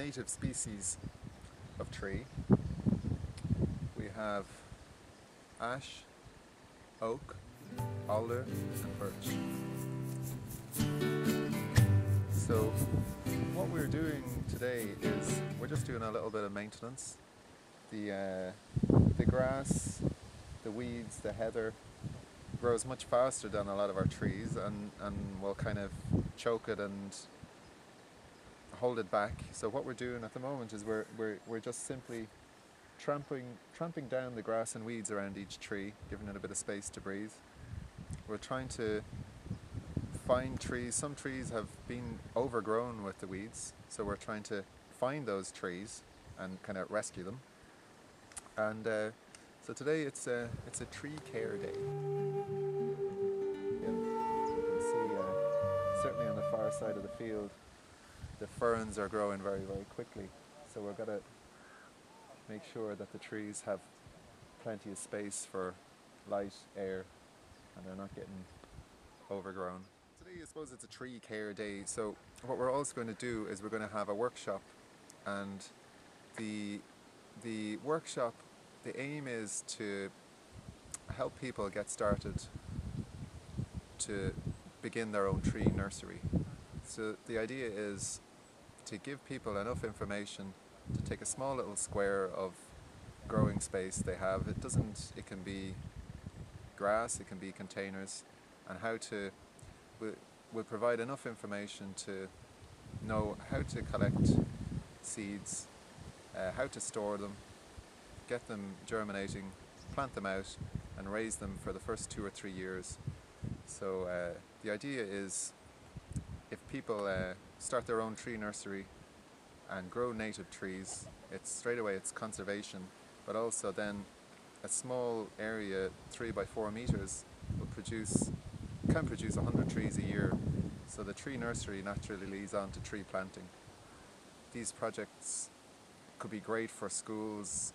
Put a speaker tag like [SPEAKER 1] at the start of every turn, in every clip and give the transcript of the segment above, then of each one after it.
[SPEAKER 1] native species of tree. We have ash, oak, alder and birch. So what we're doing today is we're just doing a little bit of maintenance. The grass, the weeds, the heather grows much faster than a lot of our trees and will kind of choke it and hold it back. So what we're doing at the moment is we're just simply tramping down the grass and weeds around each tree, giving it a bit of space to breathe. We're trying to find trees. Some trees have been overgrown with the weeds, so we're trying to find those trees and kind of rescue them. And so today it's a tree care day. Yeah. You can see certainly on the far side of the field the ferns are growing very, very quickly, so we've got to make sure that the trees have plenty of space for light, air, and they're not getting overgrown. Today I suppose it's a tree care day, so what we're also going to do is we're going to have a workshop, and the workshop, the aim is to help people get started to begin their own tree nursery. So the idea is to give people enough information to take a small little square of growing space they have. It can be grass, it can be containers, and we'll provide enough information to know how to collect seeds, how to store them, get them germinating, plant them out and raise them for the first 2 or 3 years. So the idea is if people start their own tree nursery and grow native trees, it's conservation, but also then a small area, 3 by 4 meters, can produce 100 trees a year. So the tree nursery naturally leads on to tree planting. These projects could be great for schools.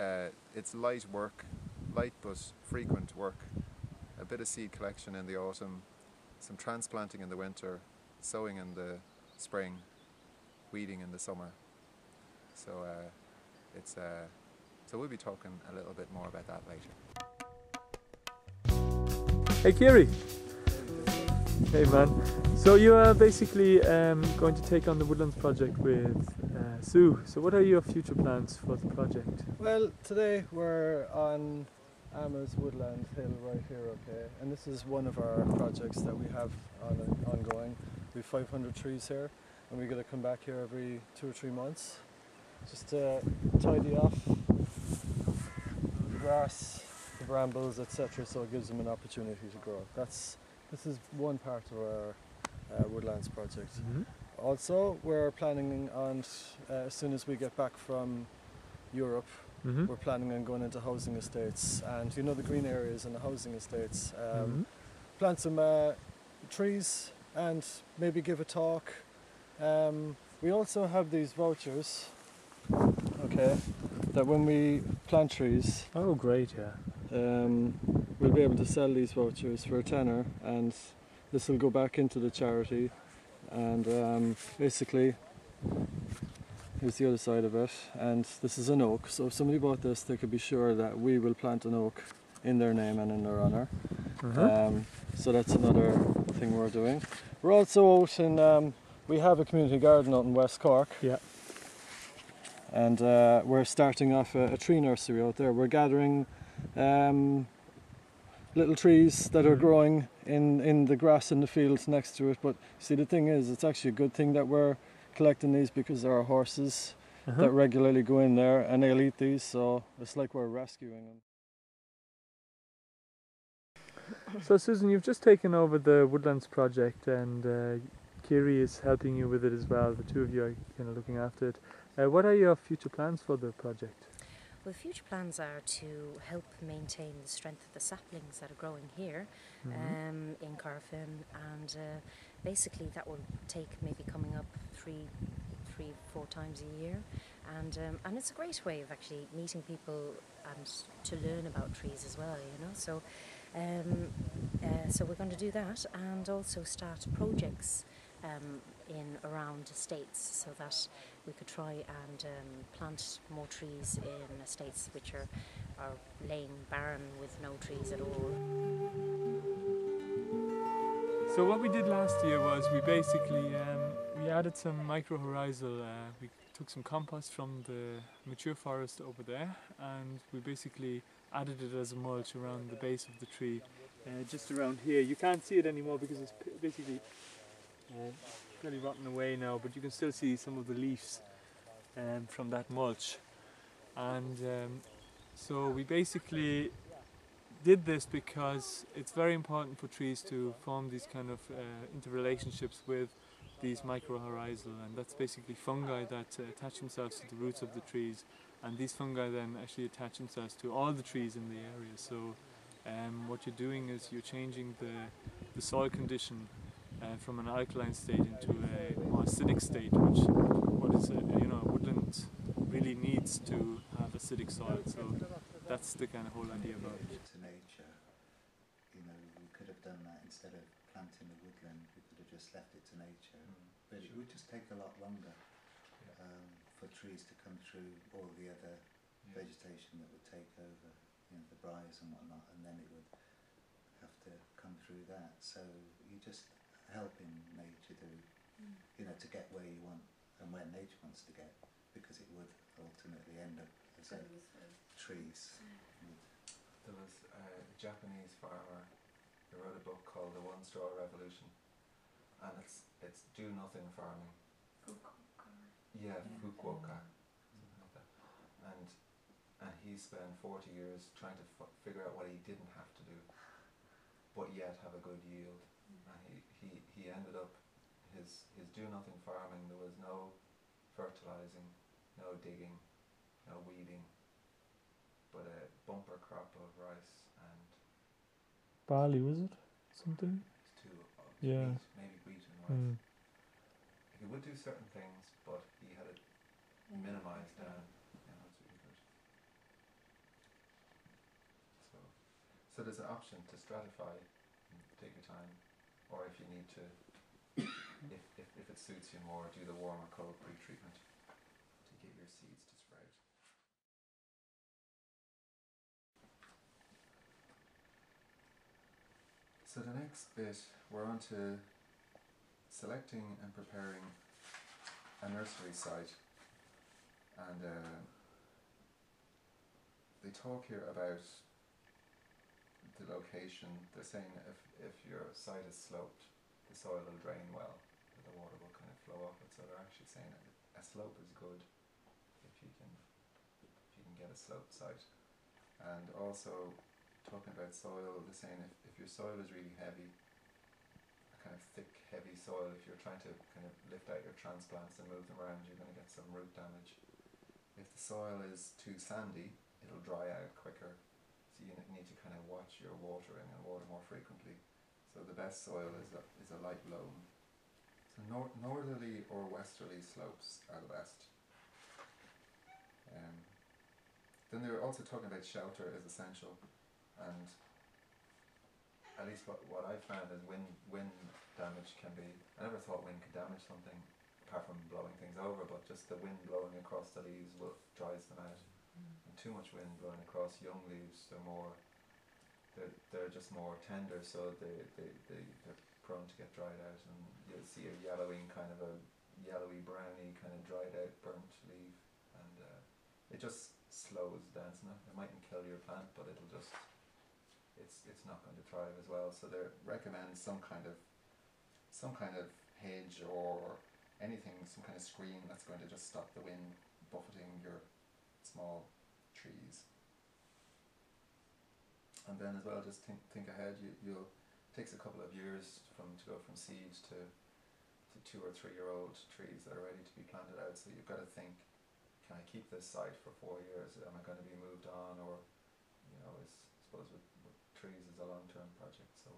[SPEAKER 1] It's light work, light but frequent work. A bit of seed collection in the autumn, some transplanting in the winter, sowing in the spring, weeding in the summer. So so we'll be talking a little bit more about that later.
[SPEAKER 2] Hey Kiri! Hey man, so you are basically going to take on the Woodlands project with Sue. So what are your future plans for the project?
[SPEAKER 3] Well, today we're on Amherst Woodland Hill right here, okay, and this is one of our projects that we have ongoing. We have 500 trees here, and we're going to come back here every 2 or 3 months just to tidy off the grass, the brambles, etc., so it gives them an opportunity to grow. This is one part of our Woodlands project.
[SPEAKER 2] Mm-hmm.
[SPEAKER 3] Also, we're planning on, as soon as we get back from Europe,
[SPEAKER 2] Mm-hmm.
[SPEAKER 3] we're planning on going into housing estates, and you know the green areas and the housing estates, plant some trees and maybe give a talk. We also have these vouchers, okay, that when we plant trees,
[SPEAKER 2] oh great, yeah,
[SPEAKER 3] we'll be able to sell these vouchers for a tenner, and this will go back into the charity. And basically, here's the other side of it, and this is an oak, so if somebody bought this they could be sure that we will plant an oak in their name and in their honour. So that's another thing we're doing. We're also out in, we have a community garden out in West Cork.
[SPEAKER 2] Yeah.
[SPEAKER 3] And we're starting off a tree nursery out there. We're gathering little trees that are growing in the grass in the fields next to it. But see, the thing is, it's actually a good thing that we're collecting these, because there are horses that regularly go in there and they'll eat these, so it's like we're rescuing them.
[SPEAKER 2] So Susan, you've just taken over the Woodlands project, and Kiri is helping you with it as well. The two of you are kind of looking after it. What are your future plans for the project?
[SPEAKER 4] Well, future plans are to help maintain the strength of the saplings that are growing here in Carfin, and basically that will take maybe coming up 3-4 times a year, and it's a great way of actually meeting people and to learn about trees as well, you know. So we're going to do that, and also start projects in around estates, so that we could try and plant more trees in estates which are laying barren with no trees at all.
[SPEAKER 2] So what we did last year was we basically we added some mycorrhizal. We took some compost from the mature forest over there, and we basically added it as a mulch around the base of the tree, just around here. You can't see it anymore because it's basically fairly rotten away now, but you can still see some of the leaves from that mulch. And so we basically did this because it's very important for trees to form these kind of interrelationships with these mycorrhizal, and that's basically fungi that attach themselves to the roots of the trees, and these fungi then actually attach themselves to all the trees in the area. So what you're doing is you're changing the soil condition from an alkaline state into a more acidic state, which woodland really needs to have acidic soil. So that's the kind of whole idea about it.
[SPEAKER 5] To nature, we could have done that instead of planting a woodland. We could have just left it to nature, but it would just take a lot longer for trees to come through all the other vegetation that would take over, the briars and whatnot, and then it would have to come through that. So you're just helping nature to get where you want and where nature wants to get, because it would ultimately end up as trees.
[SPEAKER 1] There was a Japanese farmer who wrote a book called The One Straw Revolution, and it's do nothing farming. Yeah, Fukuoka, something like that. And he spent 40 years trying to figure out what he didn't have to do, but yet have a good yield. And he ended up his do nothing farming. There was no fertilizing, no digging, no weeding, but a bumper crop of rice and
[SPEAKER 2] Barley, was it? Something? Yeah.
[SPEAKER 1] wheat, maybe wheat and rice. He would do certain things, but he had it minimized down. It's really good. So there's an option to stratify and take your time, or if you need to, if it suits you more, do the warm or cold pre-treatment to get your seeds to sprout. So the next bit, we're on to selecting and preparing a nursery site, and they talk here about the location. They're saying if your site is sloped, the soil will drain well, the water will kind of flow off it. So they're actually saying that a slope is good if you can get a sloped site. And also talking about soil, they're saying if your soil is really heavy, a kind of thick, heavy soil, if you're trying to kind of lift out your transplants and move them around, you're going to get some root damage. If the soil is too sandy, it'll dry out quicker. So you need to kind of watch your watering and water more frequently. So the best soil is a light loam. So northerly or westerly slopes are the best. Then they were also talking about shelter is essential, and at least what I found is wind damage can be. I never thought wind could damage something apart from blowing things over, but just the wind blowing across the leaves dries them out. And too much wind blowing across young leaves, they're just more tender, so they're prone to get dried out, and you'll see a yellowy browny kind of dried out burnt leaf, and it just slows down. It mightn't kill your plant, but it's not going to thrive as well. So they recommend some kind of hedge or anything, some kind of screen that's going to just stop the wind buffeting your small trees. And then as well, just think ahead. It takes a couple of years to go from seed to 2 or 3 year old trees that are ready to be planted out. So you've got to think, can I keep this site for 4 years? Am I going to be moved on? Or, I suppose with trees is a long-term project. So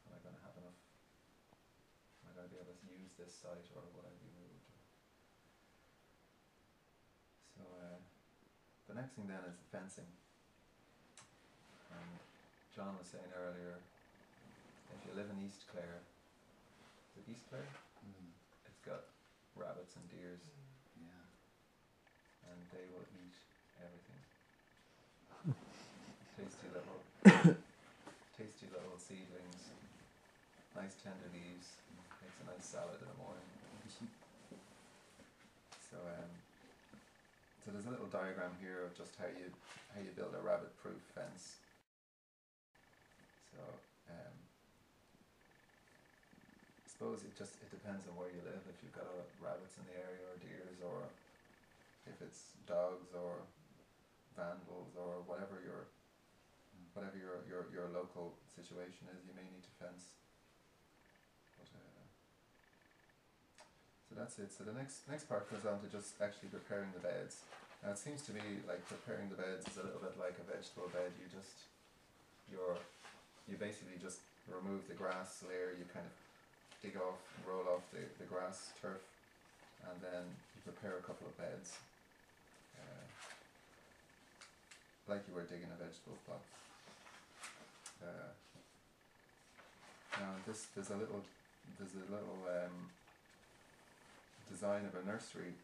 [SPEAKER 1] am I going to have enough? Am I going to be able to use this site, or will I be moved? So the next thing then is the fencing. John was saying earlier, if you live in East Clare, the beast play. It's got rabbits and deers,
[SPEAKER 5] Yeah.
[SPEAKER 1] and they will eat everything. Tasty little seedlings, nice tender leaves, makes a nice salad in the morning. So there's a little diagram here of just how you build a rabbit-proof fence. So I suppose it depends on where you live. If you've got rabbits in the area, or deers, or if it's dogs or vandals or whatever your local situation is, you may need to fence. But, so that's it. So the next part goes on to just actually preparing the beds. Now it seems to me like preparing the beds is a little bit like a vegetable bed. You basically just remove the grass layer. You kind of dig off, roll off the grass turf, and then you prepare a couple of beds, like you were digging a vegetable plot. Now there's a little design of a nursery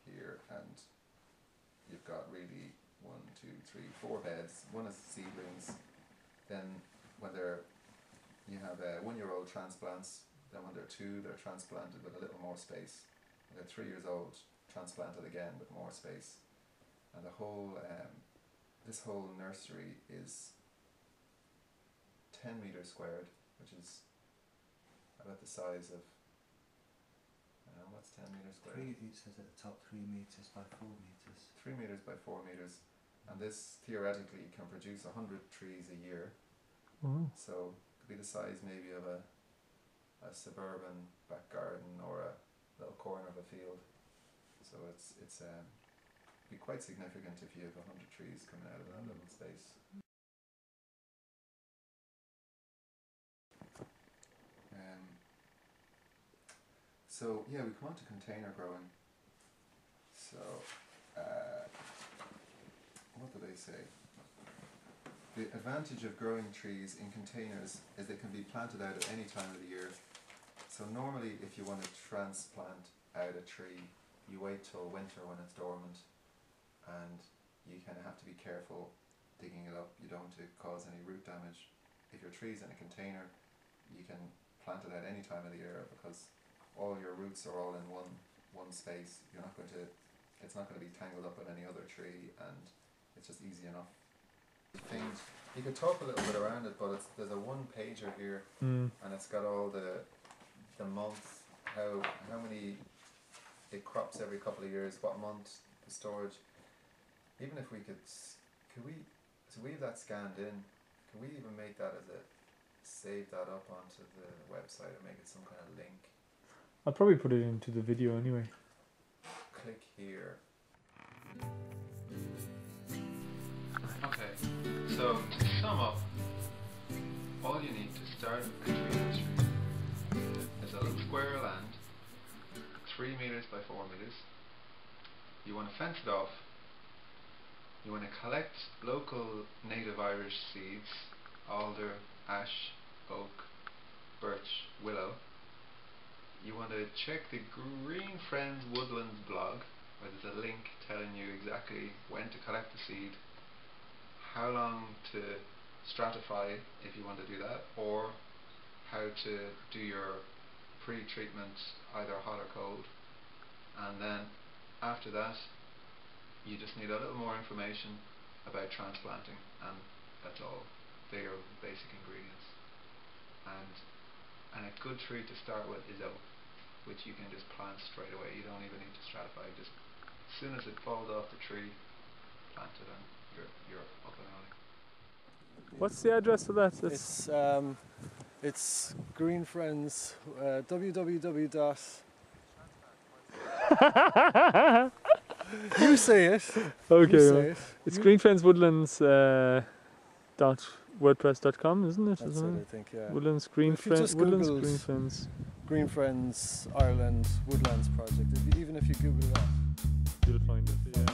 [SPEAKER 1] here, and you've got really 1, 2, 3, 4 beds. One is seedlings. Then you have 1-year-old transplants. Then when they're 2, they're transplanted with a little more space. When they're 3 years old, transplanted again with more space. And the whole this whole nursery is 10 meters squared, which is about the size of, what's 10 meters squared?
[SPEAKER 5] It says at the top 3 meters by 4 meters.
[SPEAKER 1] 3 meters by 4 meters, and this theoretically can produce 100 trees a year. So it could be the size maybe of a suburban back garden or a little corner of a field. So it's be quite significant if you have 100 trees coming out of that little space. So yeah, we come on to container growing. So what do they say? The advantage of growing trees in containers is they can be planted out at any time of the year. So normally if you want to transplant out a tree, you wait till winter when it's dormant, and you kind of have to be careful digging it up. You don't want to cause any root damage. If your tree's in a container, you can plant it out any time of the year, because all your roots are all in one space. It's not going to be tangled up with any other tree, and it's just easy enough. Things you could talk a little bit around it, but there's a one-pager here, and it's got all the months, how many it crops every couple of years, what month, the storage. Even if we could we have that scanned in, can we even make that save that up onto the website or make it some kind of link?
[SPEAKER 2] I'll probably put it into the video anyway.
[SPEAKER 1] Click here. Okay, so to sum up, all you need to start a tree nursery is a little square of land, 3 meters by 4 meters. You want to fence it off. You want to collect local native Irish seeds: alder, ash, oak, birch, willow. You want to check the GreenFriends Woodlands blog, where there's a link telling you exactly when to collect the seed, how long to stratify if you want to do that, or how to do your pre-treatment, either hot or cold. And then after that, you just need a little more information about transplanting, and that's all. They are basic ingredients. And a good tree to start with is oak, which you can just plant straight away. You don't even need to stratify. Just as soon as it falls off the tree, plant it, and you're up and running.
[SPEAKER 2] What's the address of that?
[SPEAKER 3] It's GreenFriends. www. You say it.
[SPEAKER 2] Okay,
[SPEAKER 3] you say it.
[SPEAKER 2] It's GreenFriends Woodlands .wordpress.com, isn't it?
[SPEAKER 3] That's it, I think, yeah.
[SPEAKER 2] Woodlands,
[SPEAKER 3] If you just
[SPEAKER 2] Woodlands,
[SPEAKER 3] Googled
[SPEAKER 2] GreenFriends.
[SPEAKER 3] GreenFriends Ireland Woodlands Project. Even if you Google that,
[SPEAKER 2] You'll find it, yeah.